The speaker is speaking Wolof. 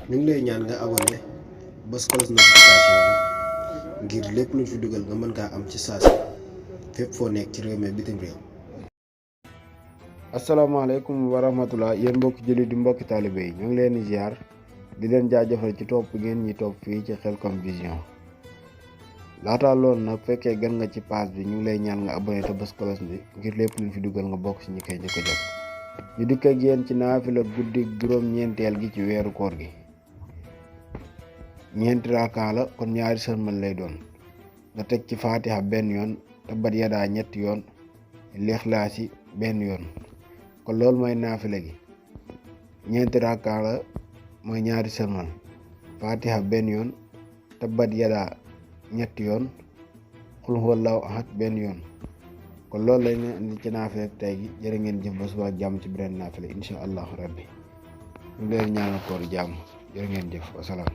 ñu ngi lay ñaan nga abonné bës cloche notification bi ngir lépp luñ fi dugal nga mën kaa am ci saa si fépp foo nekk ci réew mi bitim réew. asalaamaaleykum wa rahmatullah yéen mbokki jullit di mbokki taalibe yi ñu ngi leen di ziar di leen jaajëfal ci topp ngeen ñi topp fii ci Khelcom Vision. laata loolu nag fekkee gën nga ci page bi ñu ngi lay ñaan nga abonné te bës cloche bi ngir lépp luñ fi dugal nga bokk ci ñi koy njëkk a jot. ñu dikk ak yéen ci naafila guddi juróom-ñeenteel gi ci weeru koor gi. ñeenti raakaa la kon ñaari sërmal lay doon nga teg ci faatiha benn yoon tabbat yadaa ñetti yoon lixlaasi benn yoon kon loolu mooy naafila gi. ñeenti raakaa la mooy ñaari sërmal faatiha benn yoon tabbat yadaa ñetti yoon xul huwallaahu ahad benn yoon kon loolu lañ leen indi ci naafila tey gi. jërë ngeen jëf ba suba ak jàmm ci beneen naafila incha allahu rabbi ñu ngi leen ñaanal koor jàmm jërë ngeen jëf wasalaam.